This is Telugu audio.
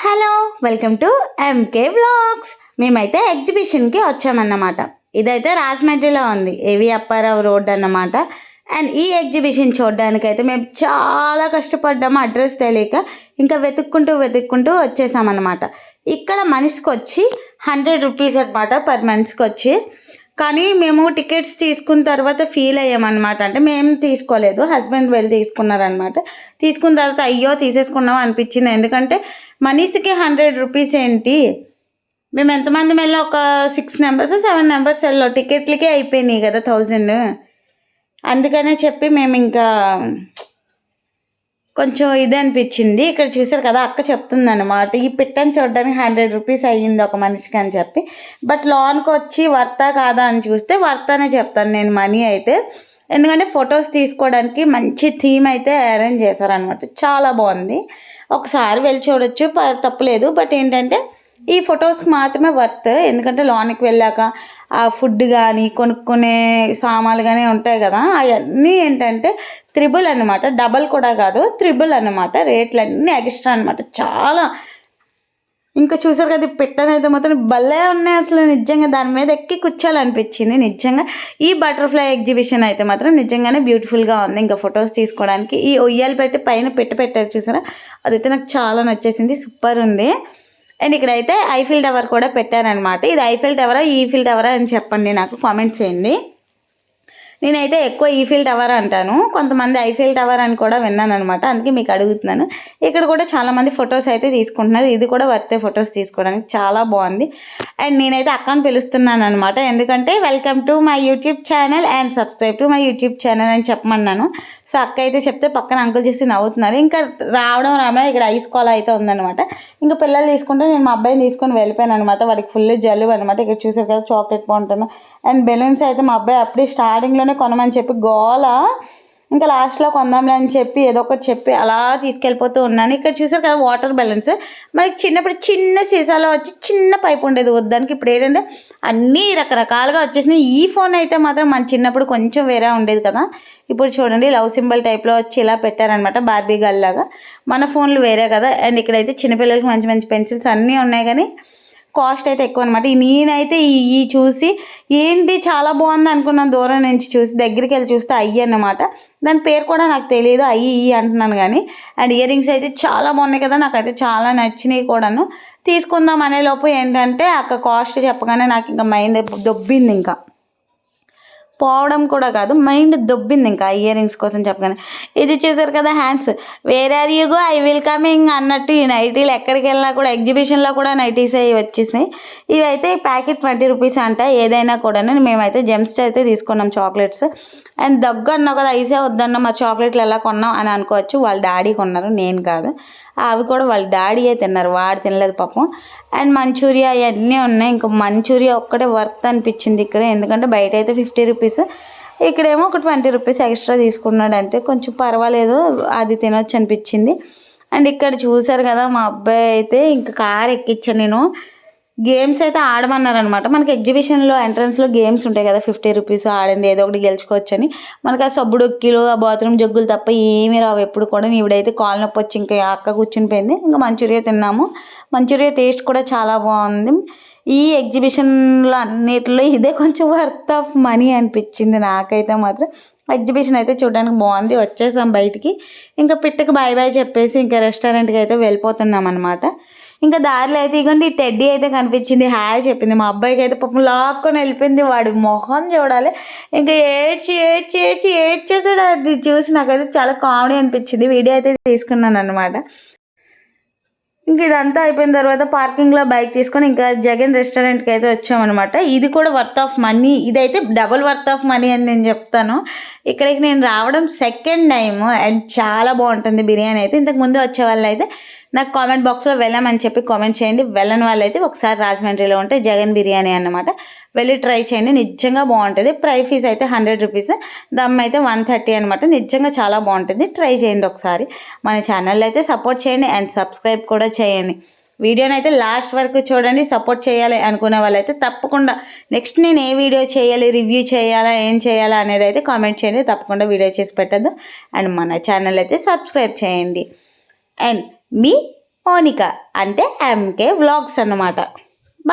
Hello welcome to MK vlogs. మేమైతే ఎగ్జిబిషన్కి వచ్చామన్నమాట. ఇదైతే రాజమండ్రిలో ఉంది, ఏవి అప్పారావు రోడ్ అన్నమాట. అండ్ ఈ ఎగ్జిబిషన్ చూడడానికైతే మేము చాలా కష్టపడ్డాము, అడ్రస్ తెలియక. ఇంకా వెతుక్కుంటూ వచ్చేసామన్నమాట. ఇక్కడ మనిషికి వచ్చి 100 రూపీస్ అనమాట, పర్ మనిషికి వచ్చి. కానీ మేము టికెట్స్ తీసుకున్న తర్వాత ఫీల్ అయ్యామన్నమాట. అంటే మేము తీసుకోలేదు, హస్బెండ్ వెళ్ళి తీసుకున్నారనమాట. తీసుకున్న తర్వాత అయ్యో తీసేసుకున్నాం అనిపించింది. ఎందుకంటే మనిషికి 100 రూపీస్ ఏంటి, మేము ఎంతమంది వెళ్ళాం, ఒక 6 మెంబర్స్ 7 మెంబర్స్ వెళ్ళాం. టికెట్లకే అయిపోయినాయి కదా 1000. అందుకనే చెప్పి మేము ఇంకా కొంచెం ఇది అనిపించింది. ఇక్కడ చూసారు కదా, అక్క చెప్తుంది అనమాట, ఈ పిట్టని చూడడానికి 100 రూపీస్ అయ్యింది ఒక మనిషికి అని చెప్పి. బట్ లోన్కి వచ్చి వర్తా కాదా అని చూస్తే వర్తానే చెప్తాను నేను మనీ అయితే. ఎందుకంటే ఫొటోస్ తీసుకోవడానికి మంచి థీమ్ అయితే అరేంజ్ చేశారనమాట, చాలా బాగుంది. ఒకసారి వెళ్ళి చూడొచ్చు, తప్పులేదు. బట్ ఏంటంటే ఈ ఫొటోస్కి మాత్రమే వర్త్. ఎందుకంటే లోనికి వెళ్ళాక ఆ ఫుడ్ కానీ కొనుక్కునే సామాన్లు కానీ ఉంటాయి కదా, అవన్నీ ఏంటంటే త్రిబుల్ అనమాట, డబల్ కూడా కాదు, త్రిబుల్ అనమాట. రేట్లు అన్నీ ఎక్స్ట్రా అనమాట, చాలా. ఇంకా చూసారు కదా, పెట్టనైతే మాత్రం భలే ఉన్నాయి అసలు. నిజంగా దాని మీద ఎక్కి కూర్చోాలనిపించింది. నిజంగా ఈ బటర్ఫ్లై ఎగ్జిబిషన్ అయితే మాత్రం నిజంగానే బ్యూటిఫుల్గా ఉంది. ఇంకా ఫొటోస్ తీసుకోవడానికి ఈ ఉయ్యాలు పెట్టి పైన పెట్టారు చూసారా, అదైతే నాకు చాలా నచ్చేసింది, సూపర్ ఉంది. అండ్ ఇక్కడైతే ఐఫిల్ టవర్ కూడా పెట్టారనమాట. ఇది ఐఫిల్ టవరా ఈఫిల్ టవరా అని చెప్పండి, నాకు కామెంట్ చేయండి. నేనైతే ఎక్కువ ఈఫిల్ టవర్ అంటాను, కొంతమంది ఐఫిల్ టవర్ అని కూడా విన్నాను అనమాట, అందుకే మీకు అడుగుతున్నాను. ఇక్కడ కూడా చాలామంది ఫొటోస్ అయితే తీసుకుంటున్నారు. ఇది కూడా వర్తే ఫొటోస్ తీసుకోవడానికి, చాలా బాగుంది. అండ్ నేనైతే అక్కని పిలుస్తున్నాను అనమాట, ఎందుకంటే welcome to my YouTube channel and subscribe to my YouTube channel అని చెప్పమన్నాను. సో అక్క అయితే చెప్తే పక్కన అంకుల్ చేసి నవ్వుతున్నారు. ఇంకా రావడం ఇక్కడ ఐస్ కాల్ అయితే ఉందనమాట. ఇంకా పిల్లలు తీసుకుంటే నేను మా అబ్బాయిని తీసుకొని వెళ్ళిపోయాను అనమాట. వాడికి ఫుల్ జలుబు అనమాట. ఇక్కడ చూసారు కదా, చాక్లెట్ బాగుంటాను. అండ్ బెలూన్స్ అయితే మా అబ్బాయి అప్పుడే స్టార్టింగ్లోనే కొనమని చెప్పి గోల, ఇంకా లాస్ట్లో కొందాంలే అని చెప్పి ఏదో ఒకటి చెప్పి అలా తీసుకెళ్ళిపోతూ ఉన్నాను. ఇక్కడ చూసారు కదా వాటర్ బెలూన్స్, మనకి చిన్నప్పుడు చిన్న సీసాలో వచ్చి చిన్న పైపు ఉండేది వద్దానికి. ఇప్పుడు ఏంటంటే అన్నీ రకరకాలుగా వచ్చేసినాయి. ఈ ఫోన్ అయితే మాత్రం మన చిన్నప్పుడు కొంచెం వేరే ఉండేది కదా, ఇప్పుడు చూడండి లవ్ సింబల్ టైప్లో వచ్చి ఇలా పెట్టారనమాట, బార్బీ గర్ల్ లాగా. మన ఫోన్లు వేరే కదా. అండ్ ఇక్కడైతే చిన్నపిల్లలకి మంచి మంచి పెన్సిల్స్ అన్నీ ఉన్నాయి, కానీ కాస్ట్ అయితే ఎక్కువ అనమాట. నేనైతే ఈ చూసి ఏంటి చాలా బాగుంది అనుకున్నాను, దూరం నుంచి చూసి దగ్గరికి వెళ్ళి చూస్తే అయ్యి అన్నమాట. దాని పేరు కూడా నాకు తెలియదు, అయ్యి అంటున్నాను కానీ. అండ్ ఇయర్ రింగ్స్ అయితే చాలా బాగున్నాయి కదా, నాకైతే చాలా నచ్చినాయి కూడాను. తీసుకుందాం అనే లోపు ఏంటంటే అక్క కాస్ట్ చెప్పగానే నాకు ఇంకా మైండ్ దొబ్బింది, ఇంకా పోవడం కూడా కాదు, మైండ్ దొబ్బింది ఇంకా ఇయర్ రింగ్స్ కోసం చెప్పగానే. ఇది చూసారు కదా hands, where are you go I will coming అన్నట్టు ఈ నైటీలు ఎక్కడికి వెళ్ళినా కూడా ఎగ్జిబిషన్లో కూడా నైటీస్ అవి వచ్చేసాయి. ఇవైతే ప్యాకెట్ 20 రూపీస్ అంట ఏదైనా కూడా. మేమైతే జెమ్స్ అయితే తీసుకున్నాం చాక్లెట్స్. అండ్ దగ్గు అన్నావు కదా, ఐసే వద్దన్నా, మరి చాక్లెట్లు ఎలా కొన్నాం అని అనుకోవచ్చు. వాళ్ళ డాడీ కొన్నారు, నేను కాదు. అవి కూడా వాళ్ళ డాడీయే తిన్నారు, వాడు తినలేదు పాపం. అండ్ మంచూరియా అవన్నీ ఉన్నాయి. ఇంకా మంచూరియా ఒక్కటే వర్త్ అనిపించింది ఇక్కడ, ఎందుకంటే బయట అయితే 50 రూపీస్, ఇక్కడేమో ఒక 20 రూపీస్ ఎక్స్ట్రా తీసుకున్నాడు అంతే, కొంచెం పర్వాలేదు, అది తినొచ్చు అనిపించింది. అండ్ ఇక్కడ చూసారు కదా, మా అబ్బాయి అయితే ఇంకా కార్ ఎక్కించాను నేను. గేమ్స్ అయితే ఆడమన్నారనమాట. మనకి ఎగ్జిబిషన్లో ఎంట్రన్స్లో గేమ్స్ ఉంటాయి కదా, 50 రూపీస్ ఆడండి ఏదో ఒకటి గెలుచుకోవచ్చని. మనకు ఆ సబ్బు డొక్కిలు, ఆ బాత్రూమ్ జగ్గులు తప్ప ఏమీ రావు ఎప్పుడు కూడా. ఇవిడైతే కాలు నొప్పి వచ్చి ఇంకా అక్క కూర్చుని పోయింది. ఇంకా మంచూరియా తిన్నాము. మంచూరియా టేస్ట్ కూడా చాలా బాగుంది. ఈ ఎగ్జిబిషన్లో అన్నిటిలో ఇదే కొంచెం వర్త్ ఆఫ్ మనీ అనిపించింది నాకైతే మాత్రం. ఎగ్జిబిషన్ అయితే చూడడానికి బాగుంది. వచ్చేసాం బయటికి, ఇంకా పిట్టకి బాయ్ బాయ్ చెప్పేసి ఇంకా రెస్టారెంట్కి అయితే వెళ్ళిపోతున్నాం అనమాట. ఇంకా దారిలో అయితే ఇగోండి ఈ టెడ్డీ అయితే కనిపించింది, హాయ్ చెప్పింది. మా అబ్బాయికి అయితే పాపం లాక్కొని వెళ్ళిపోయింది, వాడి మొహం చూడాలి. ఇంకా ఏడ్చేసాడు. అది చూసి నాకైతే చాలా కామెడీ అనిపించింది. వీడియో అయితే తీసుకున్నాను అనమాట. ఇంక ఇదంతా అయిపోయిన తర్వాత పార్కింగ్లో బైక్ తీసుకొని ఇంకా జగన్ రెస్టారెంట్కి అయితే వచ్చామన్నమాట. ఇది కూడా వర్త్ ఆఫ్ మనీ, ఇదైతే డబుల్ వర్త్ ఆఫ్ మనీ అని నేను చెప్తాను. ఇక్కడికి నేను రావడం సెకండ్ టైం అండ్ చాలా బాగుంటుంది బిర్యానీ అయితే. ఇంతకుముందు వచ్చే వాళ్ళు అయితే నాకు కామెంట్ బాక్స్లో వెళ్ళమని చెప్పి కామెంట్ చేయండి. వెళ్ళని వాళ్ళు అయితే ఒకసారి రాజమండ్రిలో ఉంటే జగన్ బిర్యానీ అన్నమాట, వెళ్ళి ట్రై చేయండి, నిజంగా బాగుంటుంది. ఫీస్ అయితే 100 రూపీస్, దమ్ అయితే 130 అనమాట. నిజంగా చాలా బాగుంటుంది, ట్రై చేయండి ఒకసారి. మన ఛానల్ అయితే సపోర్ట్ చేయండి అండ్ సబ్స్క్రైబ్ కూడా చేయండి. వీడియోని అయితే లాస్ట్ వరకు చూడండి. సపోర్ట్ చేయాలి అనుకునే వాళ్ళైతే తప్పకుండా నెక్స్ట్ నేను ఏ వీడియో చేయాలి, రివ్యూ చేయాలా, ఏం చేయాలా అనేది అయితే కామెంట్ చేయండి. తప్పకుండా వీడియో చేసి పెట్టద్దు. అండ్ మన ఛానల్ అయితే సబ్స్క్రైబ్ చేయండి. అండ్ మీ మౌనిక అంటే ఎంకే వ్లాగ్స్ అన్నమాట.